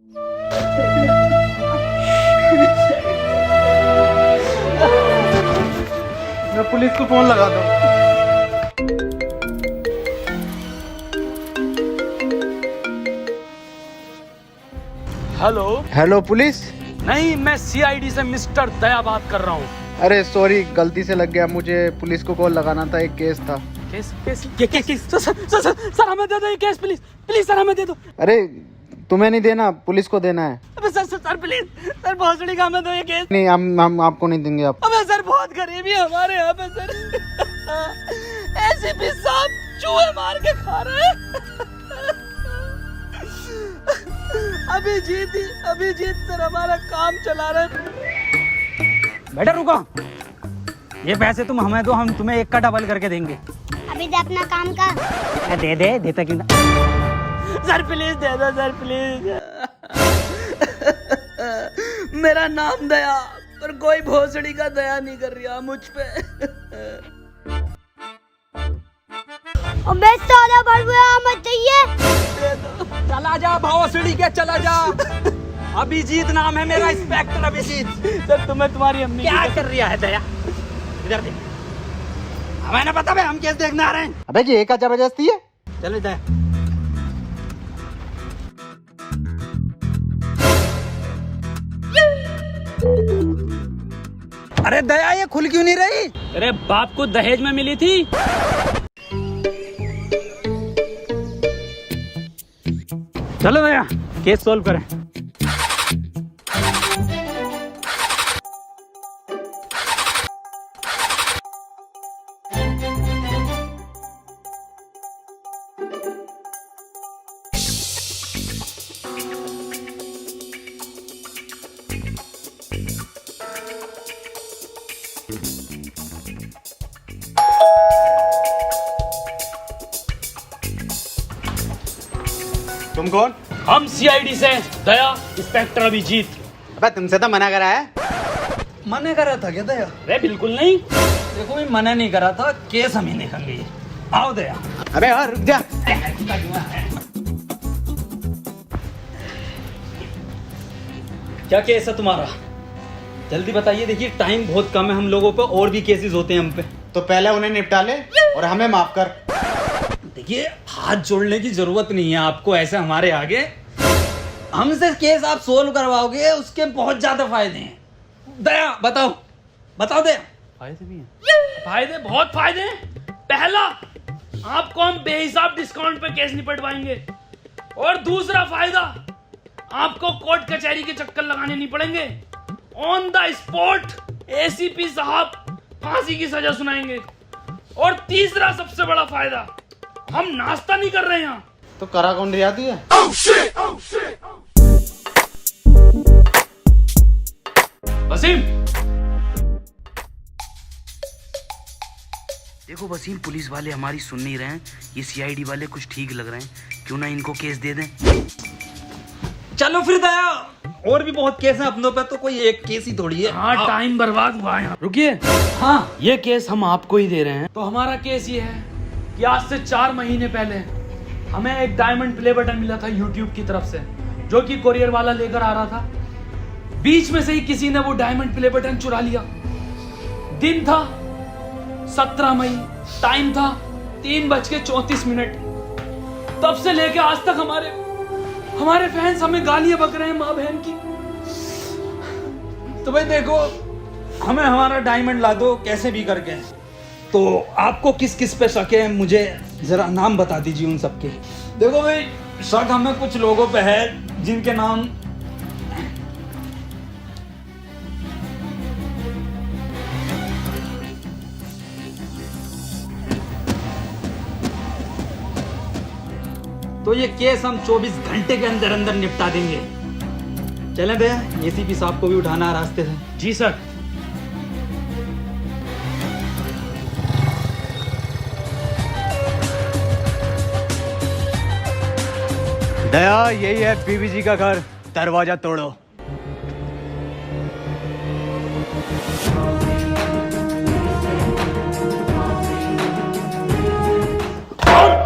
मैं पुलिस को फोन लगा दूं। हेलो। Hello police. नहीं, मैं सीआईडी से मिस्टर दया बात कर रहा हूँ। अरे सॉरी, गलती से लग गया। मुझे पुलिस को कॉल लगाना था, एक केस था। केस केस ये केस सर हमें दे दो ये केस, प्लीज प्लीज सर हमें दे दो। अरे तुम्हें नहीं देना, पुलिस को देना है। अबे सर प्लीज सर भोसड़ी का हमें दो ये केस। नहीं, हम आपको नहीं देंगे। आप अबे सर बहुत गरीबी है हमारे यहाँ पे सर। एसीपी साहब चूहे मार के खा रहे हैं। अभिजीत सर हमारा काम चला रहे हैं। बेटा रुको, ये पैसे तुम हमें दो, हम तुम्हें एक का डबल करके देंगे। अभी दे अपना काम का। दे देता क्यों ना। सर प्लीज दे दो सर प्लीज। मेरा नाम दया, पर कोई भोसड़ी का दया नहीं कर रहा मुझ पे। अबे साला बड़ुआ मत चाहिए। चला जा भोसड़ी के, चला जा। अभिजीत नाम है मेरा, इंस्पेक्टर अभिजीत। सर तुम्हें तुम्हारी अम्मी क्या कर रहा है दया? इधर देख, हमें ना पता भाई, हम केस देखने आ रहे हैं। अबे जी एक जबरदस्ती है। चलो दया। अरे दया ये खुल क्यों नहीं रही? अरे बाप को दहेज में मिली थी। चलो दया केस सोल्व करें। तुम कौन? हम सीआईडी से दया, इंस्पेक्टर अभिजीत। अबे तुमसे तो मना करा है। मना करा था क्या दया? अरे बिल्कुल नहीं, देखो मैं मना नहीं करा था, केस हम ही देखेंगे। आओ दया। अबे यार रुक जा। क्या केस है तुम्हारा? जल्दी बताइए, देखिए टाइम बहुत कम है हम लोगों पे, और भी केसेस होते हैं हम पे। तो पहले उन्हें निपटा ले और हमें माफ कर। देखिए हाथ जोड़ने की जरूरत नहीं है आपको, ऐसे हमारे आगे हमसे केस आप सोल्व करवाओगे, उसके बहुत ज्यादा फायदे हैं। दया बताओ, बताओ दया। फायदे भी हैं? फायदे, बहुत फायदे हैं। पहला, आपको हम बेहिसाब डिस्काउंट पे केस निपटवाएंगे। और दूसरा फायदा, आपको कोर्ट कचहरी के चक्कर लगाने नहीं पड़ेंगे। ऑन द स्पॉट एसीपी साहब फांसी की सजा सुनाएंगे। और तीसरा सबसे बड़ा फायदा, हम नाश्ता नहीं कर रहे यहाँ। तो करा कौन रियाती है? वसीम, देखो वसीम, पुलिस वाले हमारी सुन नहीं रहे हैं, ये सीआईडी वाले कुछ ठीक लग रहे हैं, क्यों ना इनको केस दे दें। चलो फिर दया, और भी बहुत केस हैं अपनों पे, तो कोई एक केस ही थोड़ी है। हाँ टाइम बर्बाद हुआ है। रुकिए, हाँ ये केस हम आपको ही दे रहे हैं। तो हमारा केस ये है कि आज से 4 महीने पहले हमें एक डायमंड प्ले बटन मिला था यूट्यूब की तरफ से, जो कि कोरियर वाला लेकर आ रहा था। बीच में से ही किसी ने वो डायमंड प्ले बटन चुरा लिया। दिन था 17 मई, टाइम था 3:34। तब से लेके आज तक हमारे फैंस हमें गालियां बक रहे हैं माँ बहन की। तो भाई देखो, हमें हमारा डायमंड ला दो कैसे भी करके। तो आपको किस किस पे शक है, मुझे जरा नाम बता दीजिए उन सबके। देखो भाई, शक हमें कुछ लोगों पे है जिनके नाम तो ये केस हम 24 घंटे के अंदर अंदर निपटा देंगे। चले भैया, एसीपी साहब को भी उठाना है रास्ते से। जी सर। दया, यही है बीबी जी का घर, दरवाजा तोड़ो।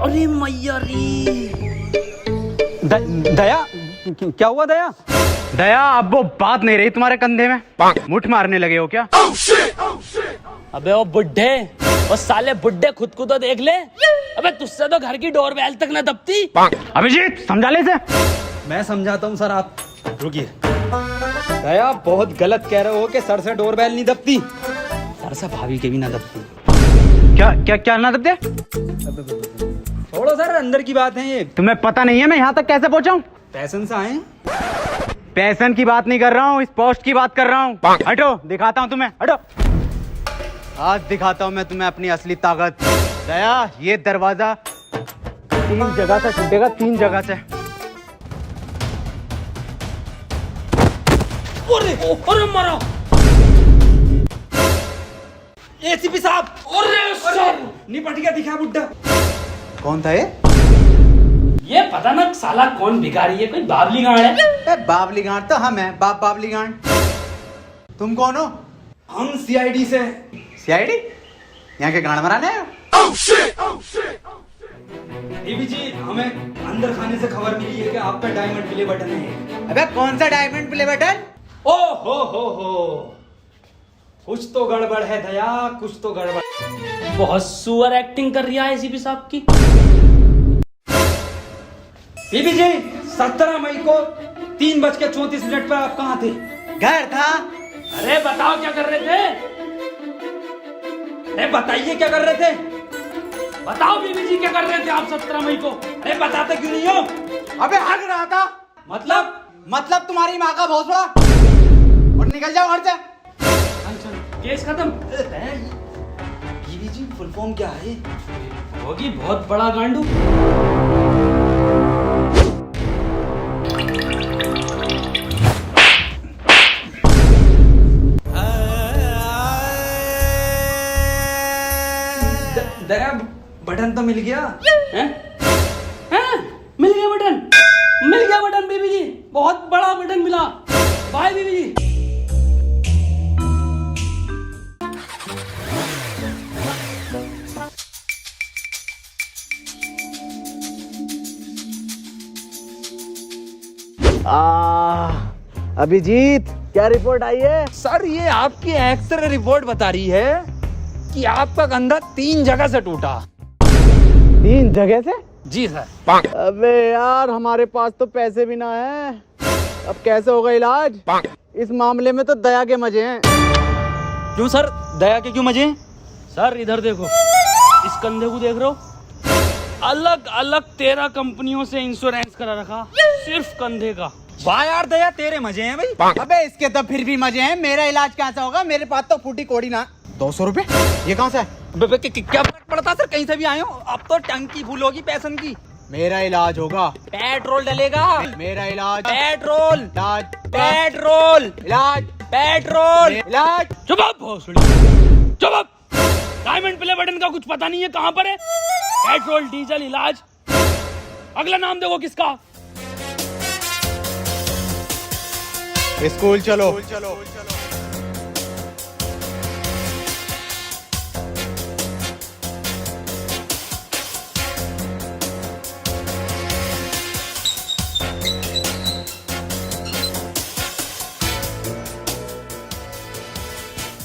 अरे मैया रे। दया क्या हुआ दया? दया अब वो बात नहीं रही तुम्हारे कंधे में, मुठ मारने लगे हो क्या? अबे वो बुड्ढे, वो साले बुड्ढे खुद को तो देख ले। अबे तुझसे तो घर की डोरबेल तक न दबती। अभिजीत समझा ले इसे। मैं समझाता हूँ सर, आप रुकिए। दया बहुत गलत कह रहे हो कि सर से डोरबेल नहीं दबती, सर से भाभी के भी ना दबती। क्या क्या क्या ना दबते? छोड़ो सर, अंदर की बात है ये। तुम्हें पता नहीं है मैं यहाँ तक कैसे पहुँचा हूँ? पैशन से आए। पैसन की बात नहीं कर रहा हूँ, इस पोस्ट की बात कर रहा हूँ। हटो, दिखाता हूँ तुम्हें, हटो। आज दिखाता हूँ मैं तुम्हें अपनी असली ताकत। दया ये दरवाजा 3 जगह से टूटेगा, 3 जगह से। अरे मारा एसीपी साहब, अरे सर, निपट गया, दिखा बुड्ढा। कौन था ये? ये पता ना साला कौन भिखारी है, कोई बाबली गांड है। बाबली गांड तो हम हैं, बाबली गांड। तुम कौन हो? हम सीआईडी से। सीआईडी? यहाँ के गांड मराने आए? देवी जी, हमें अंदर खाने से खबर मिली है कि आप पे डायमंड प्ले बटन है। अबे कौन सा डायमंड प्ले बटन? ओ हो, कुछ तो गड़बड़ है दया, कुछ तो गड़बड़। बहुत सुअर एक्टिंग कर रहा है एसीपी साहब की। बीबी जी, 17 मई को 3:34 पर आप कहाँ थे? घर था। अरे बताओ क्या कर रहे थे? अरे बताइए क्या कर रहे थे? बताओ बीबी जी क्या कर रहे थे आप 17 मई को? अरे बताते क्यों नहीं हो? अबे हग रहा था। मतलब तुम्हारी माँ का बहुत बड़ा। और निकल जाओ घर से। केस खत्म। बीबी जी, फुल फॉर्म क्या है? होगी बहुत बड़ा गांडू। दया बटन तो मिल गया। हैं? हैं? मिल गया बटन बीबी जी, बहुत बड़ा बटन मिला। बाय बीबी जी। अभिजीत क्या रिपोर्ट आई है? सर ये आपकी एक्सरे रिपोर्ट बता रही है कि आपका कंधा 3 जगह से टूटा। 3 जगह से? जी सर। अबे यार हमारे पास तो पैसे भी ना है, अब कैसे होगा इलाज? इस मामले में तो दया के मजे हैं। क्यों सर, दया के क्यों मजे? सर इधर देखो, इस कंधे को देख रहे हो? अलग अलग 13 कंपनियों से इंश्योरेंस करा रखा, सिर्फ कंधे का। वाह यार दया, तेरे मजे हैं भाई। अबे इसके तो फिर भी मजे हैं, मेरा इलाज कैसा होगा? मेरे पास तो फूटी कोड़ी ना। 200 रुपए? ये कहाँ से है? क्या फर्क पड़ता सर, कहीं से भी आए हो। अब तो टंकी फुल होगी पैसन की। मेरा इलाज होगा। पेट्रोल डलेगा। मेरा इलाज। पेट्रोल इलाज। पेट्रोल इलाज। पेट्रोल इलाज। चुप आप भोसड़ी, चुप आप। डायमंड प्ले बटन का कुछ पता नहीं है कहाँ पर है? पेट्रोल डीजल इलाज, अगला नाम देखो किसका? स्कूल चलो।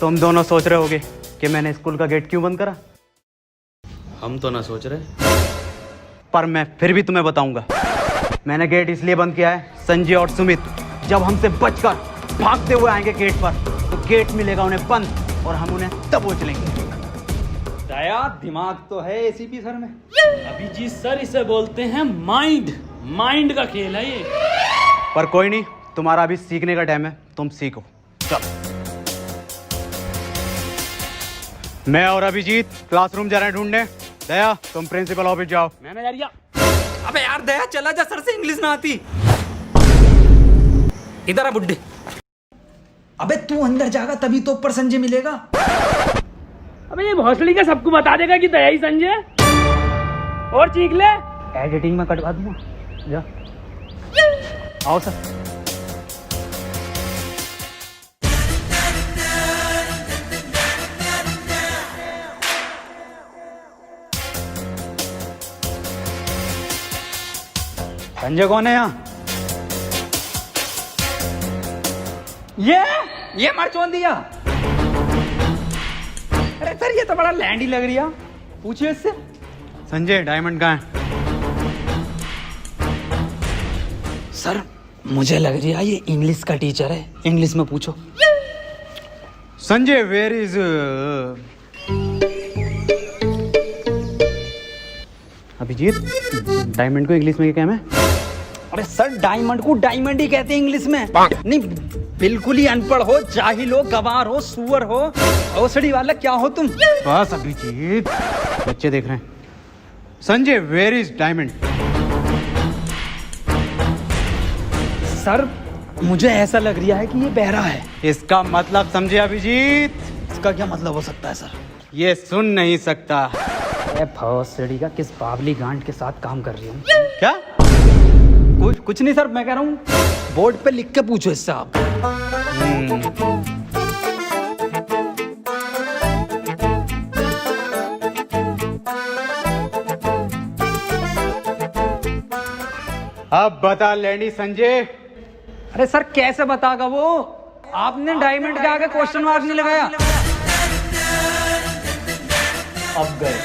तुम दोनों सोच रहे होगे कि मैंने स्कूल का गेट क्यों बंद करा, हम तो ना सोच रहे, पर मैं फिर भी तुम्हें बताऊंगा। मैंने गेट इसलिए बंद किया है, संजय और सुमित जब हमसे बचकर भागते हुए आएंगे गेट पर, तो गेट मिलेगा उन्हें बंद और हम उन्हें दबोच लेंगे। दया, दिमाग तो है एसीपी सर में। अभिजीत सर इसे बोलते हैं माइंड, माइंड का खेल है ये। पर कोई नहीं, तुम्हारा अभी सीखने का टाइम है, तुम सीखो। चलो मैं और अभिजीत क्लासरूम जा रहे हैं ढूंढने। दया तुम प्रिंसिपल ऑफिस जाओ। मैनेजरिया। अबे यार दया, चला जा, सर से इंग्लिश ना आती। इधर आ बुड्ढे। अबे तू अंदर जाएगा तभी तो ऊपर संजय मिलेगा। अबे ये भोसड़ी का सबको बता देगा कि दया ही संजय, और चीख ले। एडिटिंग में कटवा दूंगा, जा। आओ सर। संजय कौन है यहाँ? ये मरचोन दिया। अरे सर ये तो बड़ा लैंडी लग रही है, पूछिए इससे। संजय डायमंड कहाँ है? सर मुझे लग रही है ये इंग्लिश का टीचर है, इंग्लिश में पूछो। Sanjay where is Abhijeet, diamond को इंग्लिश में क्या कहना है? अरे सर डायमंड को डायमंड ही कहते हैं इंग्लिश में। नहीं बिल्कुल ही अनपढ़ हो, जाहिल हो, गवार हो, सुअर हो, औसड़ी वाला क्या हो तुम? बस अभिजीत, बच्चे देख रहे हैं। Sanjay where is diamond? Sir मुझे ऐसा लग रहा है कि ये बहरा है। इसका मतलब समझे अभिजीत? इसका क्या मतलब हो सकता है सर? ये सुन नहीं सकता। अरे भौसड़ी का किस बावली गांड के साथ काम कर रही हूँ? क्या? कुछ नहीं सर, मैं कह रहा हूँ बोर्ड पे लिख के पूछो इससे आप। अब बता लैंडी संजय। अरे सर कैसे बतागा वो? आपने डायमंड के आगे क्वेश्चन मार्क नहीं लगाया। अब गए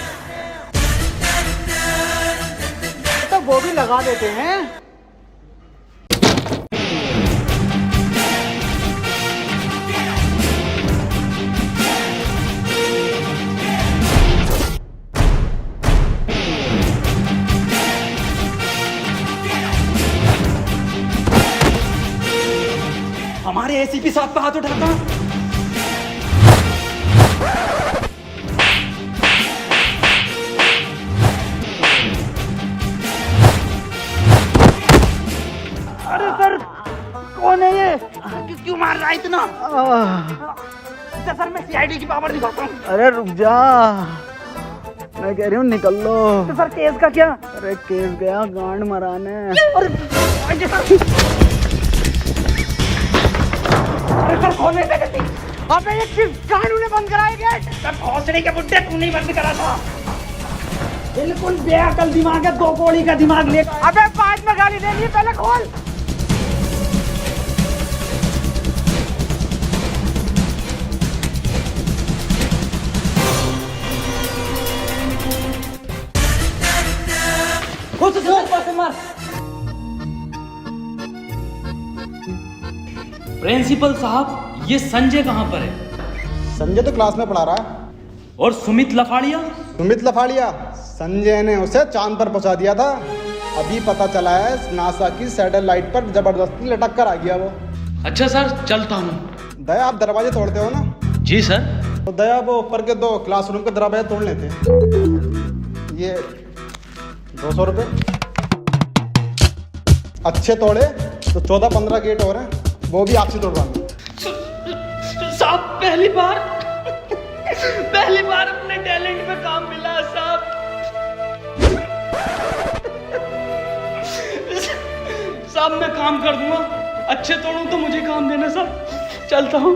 तो वो भी लगा देते हैं। हमारे एसीपी साहब पे हाथ उठाता। अरे सर कौन है ये? क्यों मार रहा है इतना? सर मैं सीआईडी की पावर दिखाता हूँ। अरे रुक जा, मैं कह रही हूँ निकल लो। तो सर केस का क्या? अरे केस गया गांड मराने। अरे सर कौन है? अबे ये किस कानून ने बंद कराया गेट? सर भौसड़ी के बुड्ढे तू नहीं बंद करा था। बिल्कुल बेअकल दिमाग है, 2 कौड़ी का दिमाग ले। अबे बाद में गाली देनी, पहले खोल। मार। प्रिंसिपल साहब ये संजय कहाँ पर है? संजय तो क्लास में पढ़ा रहा है। और सुमित लफाड़िया? सुमित लफाड़िया, संजय ने उसे चांद पर पहुंचा दिया था। अभी पता चला है नासा की सैटेलाइट पर जबरदस्ती लटक कर आ गया वो। अच्छा सर चलता हूँ। दया आप दरवाजे तोड़ते हो ना? जी सर। तो दया वो ऊपर के 2 क्लासरूम के दरवाजे तोड़ लेते हैं। ये 200 रुपये। अच्छे तोड़े तो 14-15 गेट और हैं, वो भी आपसे तोड़वाएंगे। साहब पहली बार अपने टैलेंट में काम मिला साहब। साहब मैं काम कर दूंगा, अच्छे तोड़ूं तो मुझे काम देना साहब। चलता हूँ।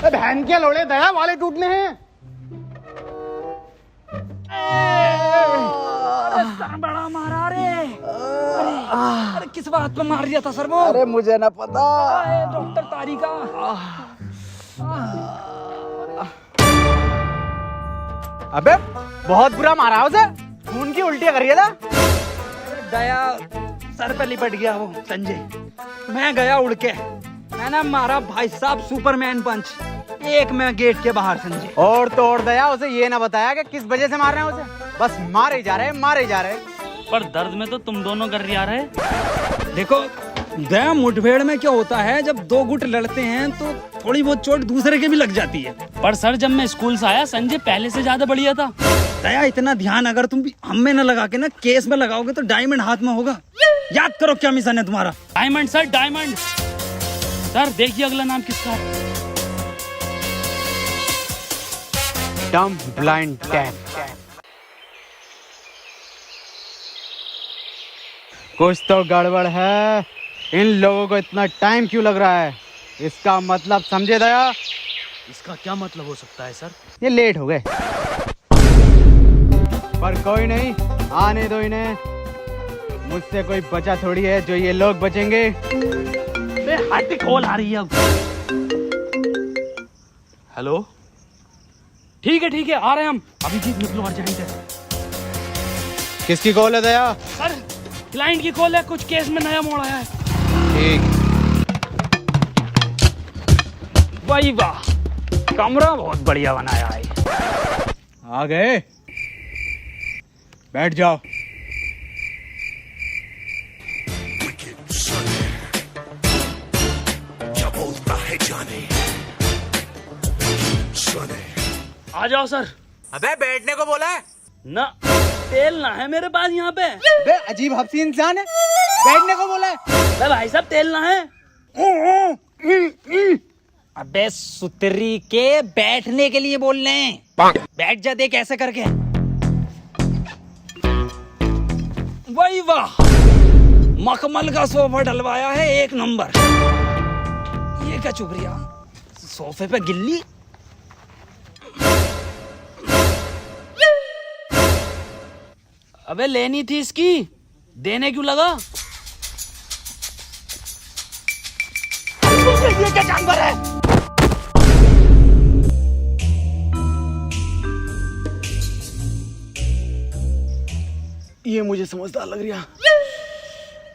बहन के लोड़े दया वाले टूटने हैं। बड़ा मारा रे। अरे किस बात पे मार दिया था सर वो? अरे मुझे ना पता। डॉक्टर तारिका। अबे बहुत बुरा मारा उसे, खून की उल्टियां कर रही था। दया सर पे लिपट गया वो संजय। मैं गया उड़ के, मैंने मारा भाई साहब सुपरमैन पंच। एक मैं गेट के बाहर संजय। और तोड़ दया उसे ये ना बताया कि किस वजह से मार रहे हैं उसे। बस मारे जा रहे हैं, मारे जा रहे हैं। पर दर्द में तो तुम दोनों गर्रिया रहे। देखो दया मुठभेड़ में क्या होता है, जब 2 गुट लड़ते हैं तो थोड़ी बहुत चोट दूसरे के भी लग जाती है। पर सर जब मैं स्कूल से आया संजय पहले से ज्यादा बढ़िया था। दया इतना ध्यान अगर तुम हम में न लगा के ना केस में लगाओगे तो डायमंड हाथ में होगा। याद करो क्या मिशन है तुम्हारा। Diamond sir diamond. सर देखिए अगला नाम किसका है? डम ब्लाइंड कैट। कुछ तो गड़बड़ है। इन लोगों को इतना टाइम क्यों लग रहा है? इसका मतलब समझे दया? इसका क्या मतलब हो सकता है सर? ये लेट हो गए, पर कोई नहीं, आने दो इन्हें। मुझसे कोई बचा थोड़ी है जो ये लोग बचेंगे। हार्दिक कॉल आ रही है अब। हेलो, ठीक है आ रहे हैं हम अभी। जी निकलो अर्जेंट है। किसकी कॉल है दया? सर क्लाइंट की कॉल है, कुछ केस में नया मोड़ आया है। ठीक। वाह वाह, कमरा बहुत बढ़िया बनाया है। आ गए, बैठ जाओ। आ जाओ सर। अबे बैठने को बोला है ना, तेल ना है मेरे पास यहाँ पे। अबे अजीब हफ्सी इंसान है, बैठने को बोला है। अबे भाई साहब तेल ना है। अबे सुतरी के बैठने के लिए बोल रहे हैं। बैठ जा, देख ऐसे करके। वाह वाह, मखमल का सोफा डलवाया है, एक नंबर। ये क्या चुभ रहा, सोफे पे गिल्ली। अबे लेनी थी इसकी, देने क्यों लगा? ये क्या जानवर है? ये मुझे समझदार लग रहा।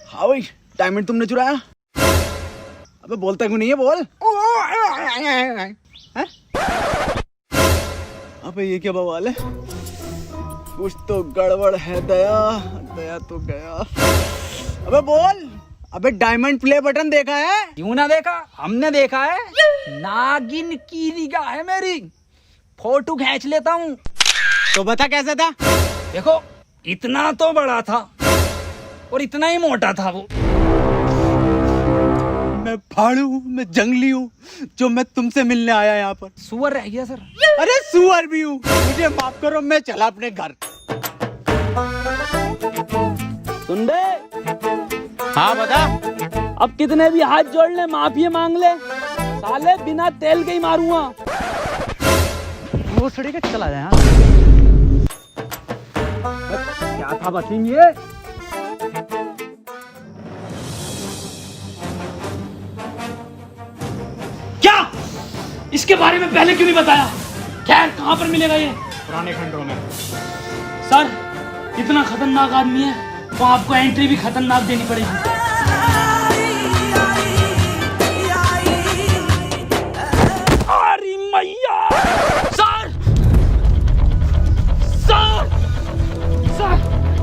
हाँ भाई, डायमंड तुमने चुराया? अबे बोलता क्यों नहीं है, बोल। हैं? अबे ये क्या बवाल है? कुछ तो गड़बड़ है दया, दया तो गया। अबे बोल। अबे डायमंड प्ले बटन देखा है? क्यों ना देखा, हमने देखा है। नागिन की निगाह है मेरी, फोटो खींच लेता हूँ। तो बता कैसा था? देखो, इतना तो बड़ा था और इतना ही मोटा था वो। मैं फाड़ू हूँ, मैं जंगली हूँ, जो मैं तुमसे मिलने आया यहाँ पर। सुअर रह गया सर। अरे सुअर भी हूँ, मुझे माफ करो, मैं चला अपने घर। सुन बे, हाँ बता। अब कितने भी हाथ जोड़ ले, माफी मांग ले, साले बिना तेल के ही मारूंगा। वो सड़ी के चला जाए। क्या था बसीम ये? क्या इसके बारे में पहले क्यों नहीं बताया? खैर, कहां पर मिलेगा ये? पुराने खंडों में। सर इतना खतरनाक आदमी है तो आपको एंट्री भी खतरनाक देनी पड़ेगी। अरे मैया! सर सर सर,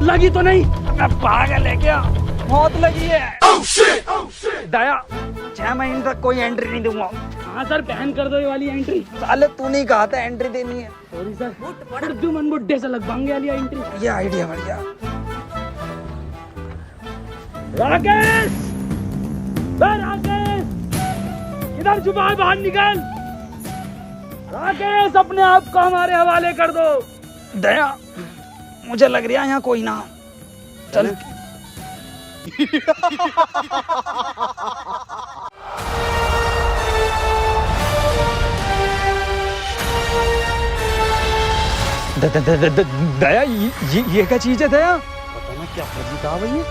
लगी तो नहीं? मैं पागल है क्या? बहुत लगी है। दया, 6 महीने तक कोई एंट्री नहीं दूंगा। हाँ सर, बैन कर दो ये वाली एंट्री। साले तू नहीं कहा था एंट्री देनी है। सॉरी सर, उर्दू मन बुड्ढे से लगवाएंगे वाली एंट्री। ये आइडिया बढ़िया। राकेश, राकेश, इधर छुपा है, बाहर निकल। राकेश, अपने आप को हमारे हवाले कर दो। दया, मुझे लग रहा है यहाँ कोई ना। चल। दया, ये क्या चीज है दया? पता ना क्या फर्जी कहा भाई।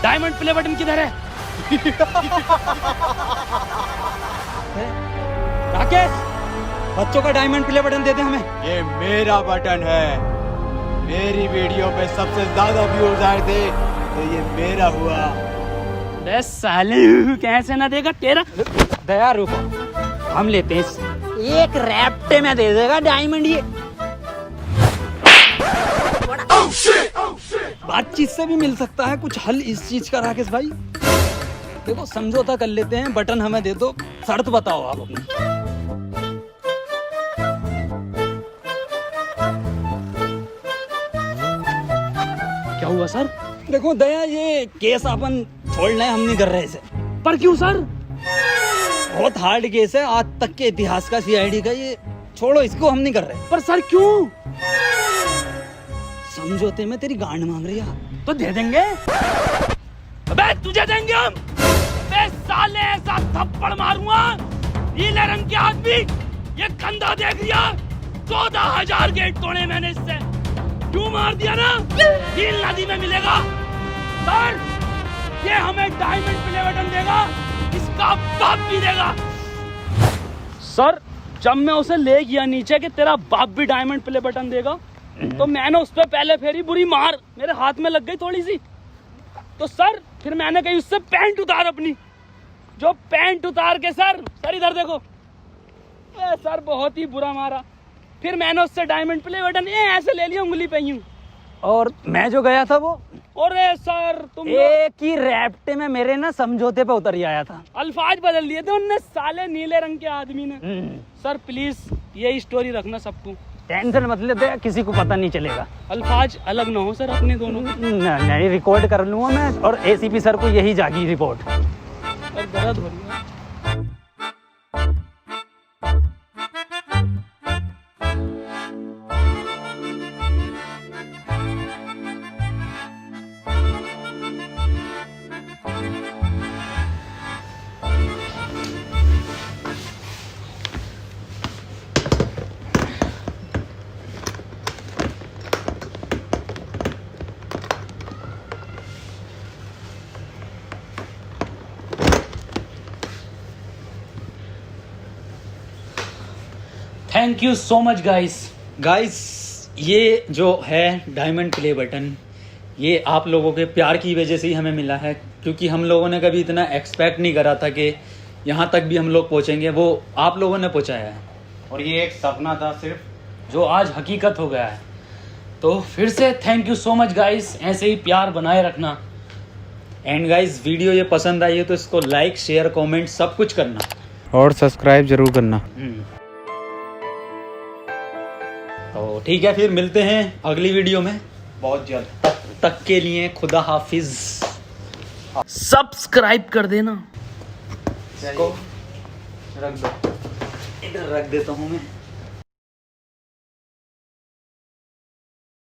डायमंड प्ले बटन किधर है? राकेश, बच्चों का डायमंड प्ले बटन दे दे हमें। ये मेरा बटन है। मेरी वीडियो पे सबसे ज्यादा व्यूज आए थे तो ये मेरा हुआ। बे साले, कैसे ना देगा तेरा? दया रुको, हम लेते हैं इससे। एक रैप्टे में दे देगा डायमंड ये। बातचीत से भी मिल सकता है कुछ हल इस चीज का। राकेश भाई देखो, समझौता कर लेते हैं, बटन हमें दे दो, शर्त बताओ आप अपनी। क्या हुआ सर? देखो दया, ये केस अपन छोड़ना है, हम नहीं कर रहे इसे। पर क्यों सर? बहुत हार्ड केस है, आज तक के इतिहास का, सीआईडी का। ये छोड़ो, इसको हम नहीं कर रहे। पर सर क्यों? समझौते में तेरी गांड मांग रही है तो दे देंगे। अबे तुझे देंगे हम। अबे साले, ऐसा थप्पड़ मारूंगा, नीले रंग के आदमी, ये कंधा देख लिया, 14,000 गेट तोड़े मैंने इससे। क्यों मार दिया ना, हील नदी में मिलेगा। सर ये हमें डायमंड प्ले बटन देगा, इसका बाप भी देगा। सर जब मैं उसे ले गया नीचे कि तेरा बाप भी डायमंड प्ले बटन देगा, तो मैंने उस पर पहले फेरी बुरी मार मेरे हाथ में लग गई थोड़ी सी। तो सर फिर मैंने कही उससे पैंट उतार अपनी, जो पैंट उतार के सर इधर देखो, सर बहुत ही बुरा मारा। फिर मैंने उससे डायमंड प्ले बटन ऐसे ले लिया उंगली पे यूं। और मैं जो गया था वो अरे सर तुम एक ही रैप्टे में मेरे ना समझौते पे उतर ही आया था। अल्फाज बदल लिए थे उनने, साले नीले रंग के आदमी ने। सर प्लीज यही स्टोरी रखना सबको, टेंशन मत लेते, किसी को पता नहीं चलेगा। अल्फाज अलग ना हो सर अपने दोनों। नहीं रिकॉर्ड कर लूंगा मैं, और एसीपी सर को यही जागी रिपोर्ट। और दर्द हो रही है। Thank you so much guys, ये जो है डायमंड प्ले बटन, ये आप लोगों के प्यार की वजह से ही हमें मिला है, क्योंकि हम लोगों ने कभी इतना एक्सपेक्ट नहीं करा था कि यहाँ तक भी हम लोग पहुँचेंगे। वो आप लोगों ने पहुँचाया है, और ये एक सपना था सिर्फ, जो आज हकीकत हो गया है। तो फिर से thank you so much guys, ऐसे ही प्यार बनाए रखना। एंड गाइस वीडियो ये पसंद आई है तो इसको लाइक शेयर कमेंट सब कुछ करना, और सब्सक्राइब जरूर करना। तो ठीक है, फिर मिलते हैं अगली वीडियो में बहुत जल्द। तब तक के लिए खुदा हाफिज। सब्सक्राइब कर देना। इसको रख दो, इधर रख देता हूँ मैं।